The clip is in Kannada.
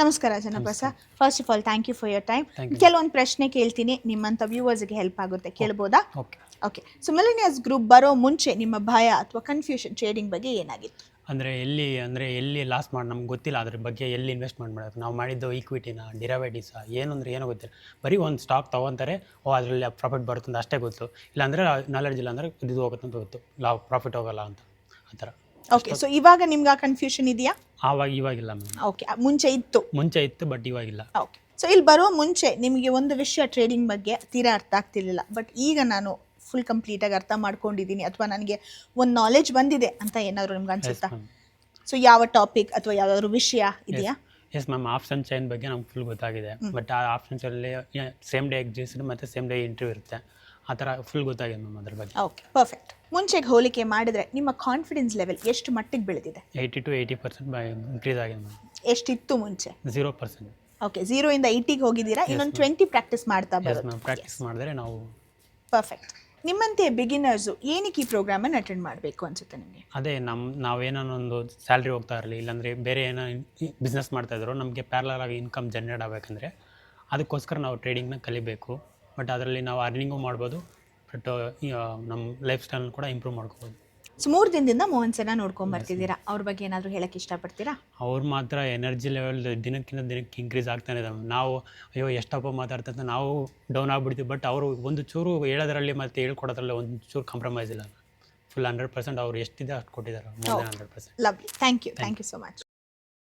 ನಮಸ್ಕಾರ ಜನಪ್ಪ sir. First of all thank you for your time. Thank you. ಕೆಲವೊಂದು ಪ್ರಶ್ನೆ ಕೇಳ್ತೀನಿ, ನಿಮ್ಮಂಥ ವ್ಯೂವರ್ಸ್ಗೆ ಹೆಲ್ಪ್ ಆಗುತ್ತೆ, ಕೇಳ್ಬೋದಾ? Okay. Okay. So millionaires group ಬರೋ ಮುಂಚೆ ನಿಮ್ಮ ಭಯ ಅಥವಾ ಕನ್ಫ್ಯೂಷನ್ ಟ್ರೇಡಿಂಗ್ ಬಗ್ಗೆ ಏನಾಗಿತ್ತು? ಎಲ್ಲಿ ಲಾಸ್ ಮಾಡಿ ನಮ್ಗೆ ಗೊತ್ತಿಲ್ಲ, ಅದ್ರ ಬಗ್ಗೆ ಎಲ್ಲಿ ಇನ್ವೆಸ್ಟ್ ಮಾಡೋದು. ನಾವು ಮಾಡಿದ್ದು ಈಕ್ವಿಟಿನ, ಡಿರೈವೇಟಿವ್ಸ, ಏನೋ ಗೊತ್ತಿಲ್ಲ. ಬರೀ ಒಂದು ಸ್ಟಾಕ್ ತೊಗೊತಾರೆ, ಅದರಲ್ಲಿ ಪ್ರಾಫಿಟ್ ಬರುತ್ತೆ ಅಂತ ಅಷ್ಟೇ ಗೊತ್ತು. ಇಲ್ಲಾಂದರೆ ನಾಲೆಡ್ಜ್ ಇಲ್ಲ ಅಂದರೆ ಇದು ಹೋಗುತ್ತೆ ಅಂತ ಗೊತ್ತು, ಪ್ರಾಫಿಟ್ ಹೋಗಲ್ಲ ಅಂತ, ಆ ಥರ. ಓಕೆ. ಸೊ ಇವಾಗ ನಿಮ್ಗೆ ಆ ಕನ್ಫ್ಯೂಷನ್ ಇದೆಯಾ? ಇವಾಗಿಲ್ಲ ಮ್ಯಾಮ್. ಓಕೆ. ಮುಂಚೆ ಇತ್ತು. ಬಟ್ ಇವಾಗಿಲ್ಲ. ಓಕೆ. ಸೊ ಇಲ್ಲಿ ಬರೋ ಮುಂಚೆ ನಿಮಗೆ ಒಂದು ವಿಷಯ ಟ್ರೇಡಿಂಗ್ ಬಗ್ಗೆ ತೀರಾ ಅರ್ಥ ಆಗ್ತಿರ್ಲಿಲ್ಲ, ಬಟ್ ಈಗ ನಾನು ಫುಲ್ ಕಂಪ್ಲೀಟಾಗಿ ಅರ್ಥ ಮಾಡ್ಕೊಂಡಿದ್ದೀನಿ ಅಥವಾ ನನಗೆ ಒಂದು ನಾಲೆಜ್ ಬಂದಿದೆ ಅಂತ ಏನಾದರೂ ನಿಮ್ಗೆ ಅನ್ಸುತ್ತಾ? ಸೊ ಯಾವ ಟಾಪಿಕ್ ಅಥವಾ ಯಾವ್ದಾದ್ರು ವಿಷಯ ಇದೆಯಾ? ಎಸ್ ಮ್ಯಾಮ್, ಆಪ್ಷನ್ ಚೈನ್ ಬಗ್ಗೆ ನಮ್ಗೆ ಫುಲ್ ಗೊತ್ತಾಗಿದೆ. ಬಟ್ ಆ ಆಪ್ಷನ್ಸಲ್ಲಿ ಸೇಮ್ ಡೇ ಎಕ್ಸಿಸ್ಟ್ ಮತ್ತು ಸೇಮ್ ಡೇ ಇಂಟರ್ವ್ಯೂ ಇರುತ್ತೆ, ಆ ಥರ ಫುಲ್ ಗೊತ್ತಾಗಿದೆ ಮ್ಯಾಮ್ ಅದ್ರ ಬಗ್ಗೆ. Okay, perfect. ಮುಂಚೆಗೆ ಹೋಲಿಕೆ ಮಾಡಿದರೆ ನಿಮ್ಮ ಕಾನ್ಫಿಡೆನ್ಸ್ ಲೆವೆಲ್ ಎಷ್ಟು ಮಟ್ಟಿಗೆ ಬೆಳೆದಿದೆ? 80 to 80% ಇನ್ಕ್ರೀಸ್ ಆಗಿದೆ ಮ್ಯಾಮ್. ಎಷ್ಟಿತ್ತು ಮುಂಚೆ? 0%. ಓಕೆ. 0 ಇಂದ 80ಗೆ ಹೋಗಿದ್ದೀರಾ, ಇನ್ನೊಂದು 20 ಪ್ರಾಕ್ಟೀಸ್ ಮಾಡ್ತಾ ಎಸ್ ಬರೋದು. ಮ್ಯಾಮ್, ಪ್ರಾಕ್ಟೀಸ್ ಮಾಡಿದ್ರೆ ನಾವು. ಪರ್ಫೆಕ್ಟ್. ನಿಮ್ಮಂತೆ ಬಿಗಿನರ್ಸು ಏನಕ್ಕೆ ಈ ಪ್ರೋಗ್ರಾಮನ್ನು ಅಟೆಂಡ್ ಮಾಡಬೇಕು ಅನ್ಸುತ್ತೆ ನಿಮಗೆ? ಅದೇ ನಾವೇನೋ ಒಂದು ಸ್ಯಾಲ್ರಿ ಹೋಗ್ತಾ ಇರಲಿ, ಇಲ್ಲಾಂದರೆ ಬೇರೆ ಏನೋ ಬಿಸ್ನೆಸ್ ಮಾಡ್ತಾಯಿದ್ರು, ನಮಗೆ ಪ್ಯಾರಲಲ್ ಆಗಿ ಇನ್ಕಮ್ ಜನ್ರೇಟ್ ಆಗಬೇಕಂದ್ರೆ ಅದಕ್ಕೋಸ್ಕರ ನಾವು ಟ್ರೇಡಿಂಗ್ನ ಕಲಿಬೇಕು. ಬಟ್ ಅದರಲ್ಲಿ ನಾವು ಅರ್ನಿಂಗು ಮಾಡ್ಬೋದು, ಬಟ್ ನಮ್ಮ ಲೈಫ್ ಸ್ಟೈಲ್ ಕೂಡ ಇಂಪ್ರೂವ್ ಮಾಡ್ಕೋಬೋದು. ಸೊ 3 ದಿನದಿಂದ ಮೋಹನ್ ಸರ್ನ ನೋಡ್ಕೊಂಡು ಬರ್ತಿದ್ದೀರಾ, ಅವ್ರ ಬಗ್ಗೆ ಏನಾದರೂ ಹೇಳಕ್ಕೆ ಇಷ್ಟಪಡ್ತೀರಾ? ಅವ್ರು ಮಾತ್ರ ಎನರ್ಜಿ ಲೆವೆಲ್ ದಿನಕ್ಕೆ ಇನ್ಕ್ರೀಸ್ ಆಗ್ತಾನೆ ಇದೆ. ನಾವು ಅಯ್ಯೋ ಎಷ್ಟಪ್ಪ ಮಾತಾಡ್ತಂತ ನಾವು ಡೌನ್ ಆಗ್ಬಿಡ್ತೀವಿ. ಬಟ್ ಅವರು ಒಂದು ಚೂರು ಹೇಳೋದ್ರಲ್ಲಿ ಮತ್ತು ಹೇಳ್ಕೊಡೋದ್ರಲ್ಲಿ ಒಂದು ಚೂರು ಕಾಂಪ್ರಮೈಸ್ ಇಲ್ಲ. ಫುಲ್ 100% ಅವ್ರು ಎಷ್ಟಿದೆ ಅಷ್ಟು ಕೊಟ್ಟಿದ್ದಾರೆ, more than 100%. Lovely. Thank you so much.